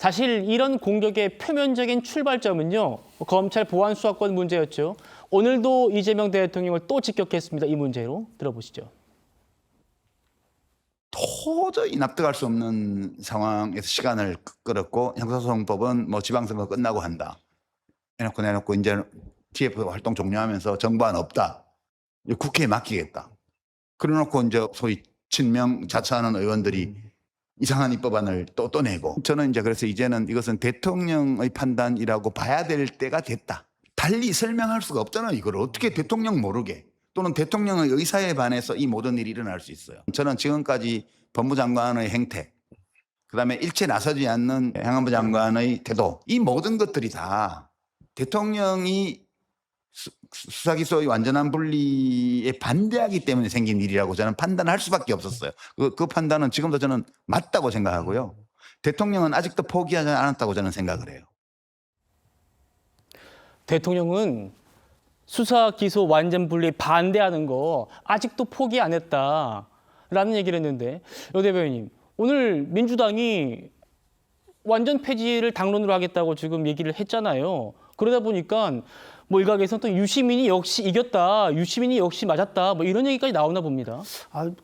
사실 이런 공격의 표면적인 출발점은요. 검찰 보안 수사권 문제였죠. 오늘도 이재명 대통령을 또 직격했습니다. 이 문제로 들어보시죠. 도저히 납득할 수 없는 상황에서 시간을 끌었고 형사소송법은 뭐 지방선거 끝나고 한다. 해놓고 내놓고 이제 TF 활동 종료하면서 정부안 없다. 국회에 맡기겠다. 그래놓고 이제 소위 친명 자처하는 의원들이 이상한 입법안을 또 내고 저는 이제 그래서 이제는 이것은 대통령의 판단이라고 봐야 될 때가 됐다. 달리 설명할 수가 없잖아요. 이걸 어떻게 대통령 모르게 또는 대통령의 의사에 반해서 이 모든 일이 일어날 수 있어요. 저는 지금까지 법무장관의 행태, 그다음에 일체 나서지 않는 행안부 장관의 태도, 이 모든 것들이 다 대통령이 수사기소의 완전한 분리에 반대하기 때문에 생긴 일이라고 저는 판단할 수밖에 없었어요. 그 판단은 지금도 저는 맞다고 생각하고요. 대통령은 아직도 포기하지 않았다고 저는 생각을 해요. 대통령은 수사 기소 완전 분리 반대하는 거 아직도 포기 안 했다라는 얘기를 했는데 여 대변인님 오늘 민주당이 완전 폐지를 당론으로 하겠다고 지금 얘기를 했잖아요. 그러다 보니까 뭐 일각에서는 또 유시민이 역시 이겼다, 유시민이 역시 맞았다, 뭐 이런 얘기까지 나오나 봅니다.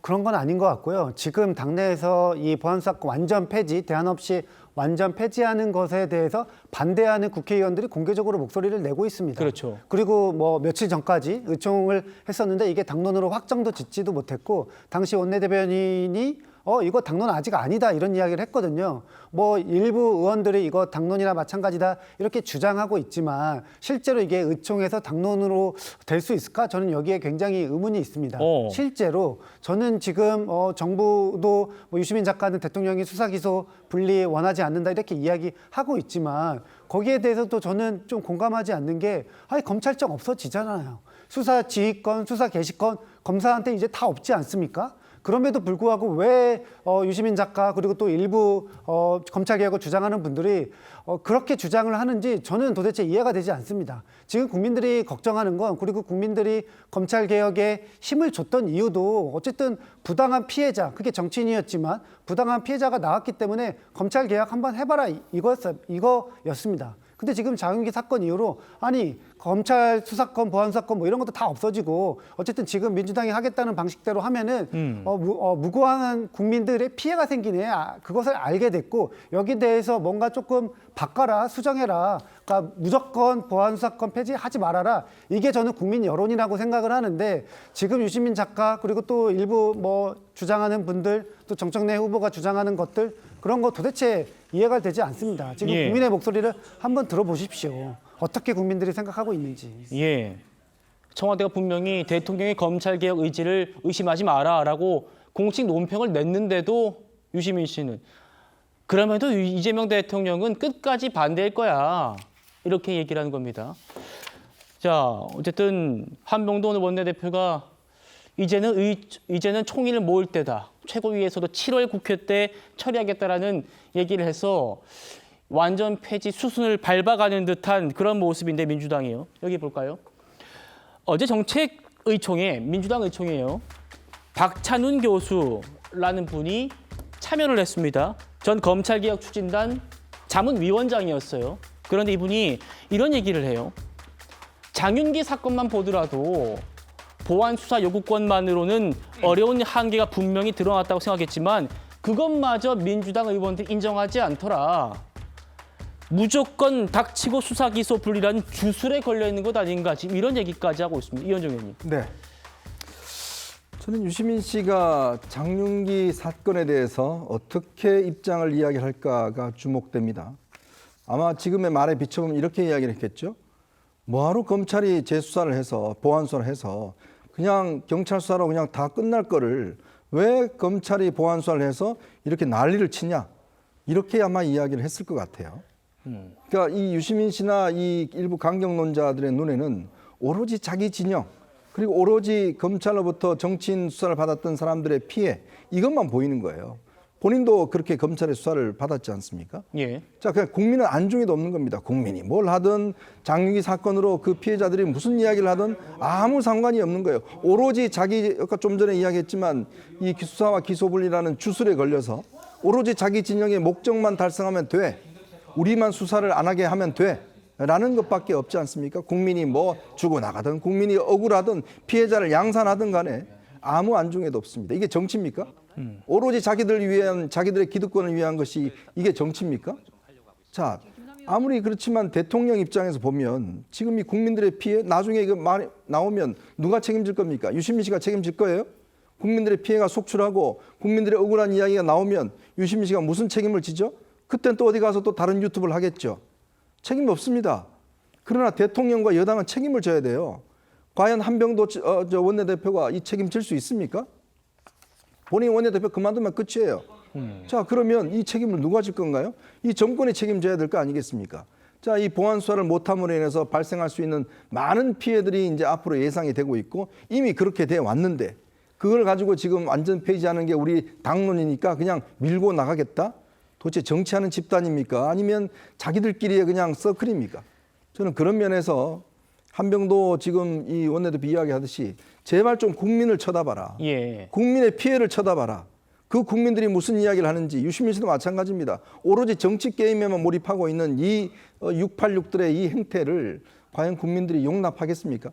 그런 건 아닌 것 같고요. 지금 당내에서 이 보안수사권 완전 폐지, 대안 없이 완전 폐지하는 것에 대해서 반대하는 국회의원들이 공개적으로 목소리를 내고 있습니다. 그렇죠. 그리고 뭐 며칠 전까지 의총을 했었는데 이게 당론으로 확정도 짓지도 못했고 당시 원내대변인이 이거 당론 아직 아니다 이런 이야기를 했거든요. 뭐 일부 의원들이 이거 당론이나 마찬가지다 이렇게 주장하고 있지만 실제로 이게 의총에서 당론으로 될 수 있을까? 저는 여기에 굉장히 의문이 있습니다. 실제로 저는 지금 정부도 뭐 유시민 작가는 대통령이 수사 기소 분리 원하지 않는다 이렇게 이야기하고 있지만 거기에 대해서도 저는 좀 공감하지 않는 게 검찰청 없어지잖아요. 수사 지휘권, 수사 개시권 검사한테 이제 다 없지 않습니까? 그럼에도 불구하고 왜 유시민 작가 그리고 또 일부 검찰개혁을 주장하는 분들이 그렇게 주장을 하는지 저는 도대체 이해가 되지 않습니다. 지금 국민들이 걱정하는 건 그리고 국민들이 검찰개혁에 힘을 줬던 이유도 어쨌든 부당한 피해자, 그게 정치인이었지만 부당한 피해자가 나왔기 때문에 검찰개혁 한번 해봐라 이거였습니다. 근데 지금 장윤기 사건 이후로 아니 검찰 수사권, 보안 수사권 뭐 이런 것도 다 없어지고 어쨌든 지금 민주당이 하겠다는 방식대로 하면은 무고한 국민들의 피해가 생기네. 그것을 알게 됐고 여기 대해서 뭔가 조금 바꿔라, 수정해라. 그러니까 무조건 보안 수사권 폐지하지 말아라. 이게 저는 국민 여론이라고 생각을 하는데 지금 유시민 작가 그리고 또 일부 뭐 주장하는 분들 또 정청래 후보가 주장하는 것들 그런 거 도대체 이해가 되지 않습니다. 지금 국민의 목소리를 한번 들어보십시오. 어떻게 국민들이 생각하고 있는지. 예. 청와대가 분명히 대통령의 검찰개혁 의지를 의심하지 마라라고 공식 논평을 냈는데도 유시민 씨는 그럼에도 이재명 대통령은 끝까지 반대할 거야. 이렇게 얘기를 하는 겁니다. 자, 어쨌든 한명도 오늘 원내대표가 이제는 총리를 모을 때다. 최고위에서도 7월 국회 때 처리하겠다라는 얘기를 해서 완전 폐지 수순을 밟아가는 듯한 그런 모습인데 민주당이요. 여기 볼까요? 어제 정책의총에 민주당 의총이에요. 박찬훈 교수라는 분이 참여를 했습니다. 전 검찰개혁 추진단 자문위원장이었어요. 그런데 이분이 이런 얘기를 해요. 장윤기 사건만 보더라도 보안 수사 요구권만으로는 어려운 한계가 분명히 드러났다고 생각했지만 그것마저 민주당 의원들이 인정하지 않더라. 무조건 닥치고 수사 기소 분리라는 주술에 걸려 있는 것 아닌가 지금 이런 얘기까지 하고 있습니다. 이현정 의원님. 네. 저는 유시민 씨가 장윤기 사건에 대해서 어떻게 입장을 이야기할까가 주목됩니다. 아마 지금의 말에 비춰보면 이렇게 이야기를 했겠죠. 뭐하러 검찰이 재수사를 해서 보안 수사를 해서 그냥 경찰 수사로 그냥 다 끝날 거를 왜 검찰이 보안 수사를 해서 이렇게 난리를 치냐 이렇게 아마 이야기를 했을 것 같아요. 그러니까 이 유시민 씨나 이 일부 강경론자들의 눈에는 오로지 자기 진영 그리고 오로지 검찰로부터 정치인 수사를 받았던 사람들의 피해 이것만 보이는 거예요. 본인도 그렇게 검찰의 수사를 받았지 않습니까? 예. 자, 그냥 국민은 안중에도 없는 겁니다. 국민이 뭘 하든 장윤기 사건으로 그 피해자들이 무슨 이야기를 하든 아무 상관이 없는 거예요. 오로지 자기 아까 좀 전에 이야기했지만 이 수사와 기소 분리라는 주술에 걸려서 오로지 자기 진영의 목적만 달성하면 돼. 우리만 수사를 안 하게 하면 돼라는 것밖에 없지 않습니까? 국민이 뭐 죽어나가든 국민이 억울하든 피해자를 양산하든 간에 아무 안중에도 없습니다. 이게 정치입니까? 오로지 자기들을 위한 자기들의 기득권을 위한 것이 이게 정치입니까? 자, 아무리 그렇지만 대통령 입장에서 보면 지금 이 국민들의 피해 나중에 이거 말이 나오면 누가 책임질 겁니까? 유시민 씨가 책임질 거예요? 국민들의 피해가 속출하고 국민들의 억울한 이야기가 나오면 유시민 씨가 무슨 책임을 지죠? 그땐 또 어디 가서 또 다른 유튜브를 하겠죠. 책임 없습니다. 그러나 대통령과 여당은 책임을 져야 돼요. 과연 한병도 저 원내대표가 이 책임질 수 있습니까? 본인 원내대표 그만두면 끝이에요. 자, 그러면 이 책임을 누가 질 건가요? 이 정권이 책임져야 될 거 아니겠습니까? 자, 이 보안 수사를 못함으로 인해서 발생할 수 있는 많은 피해들이 이제 앞으로 예상이 되고 있고 이미 그렇게 돼 왔는데 그걸 가지고 지금 완전 폐지하는 게 우리 당론이니까 그냥 밀고 나가겠다? 도대체 정치하는 집단입니까? 아니면 자기들끼리의 그냥 서클입니까? 저는 그런 면에서 한병도 지금 이 원내대표 이야기하듯이 제발 좀 국민을 쳐다봐라. 예. 국민의 피해를 쳐다봐라. 그 국민들이 무슨 이야기를 하는지 유시민 씨도 마찬가지입니다. 오로지 정치 게임에만 몰입하고 있는 이 686들의 이 행태를 과연 국민들이 용납하겠습니까?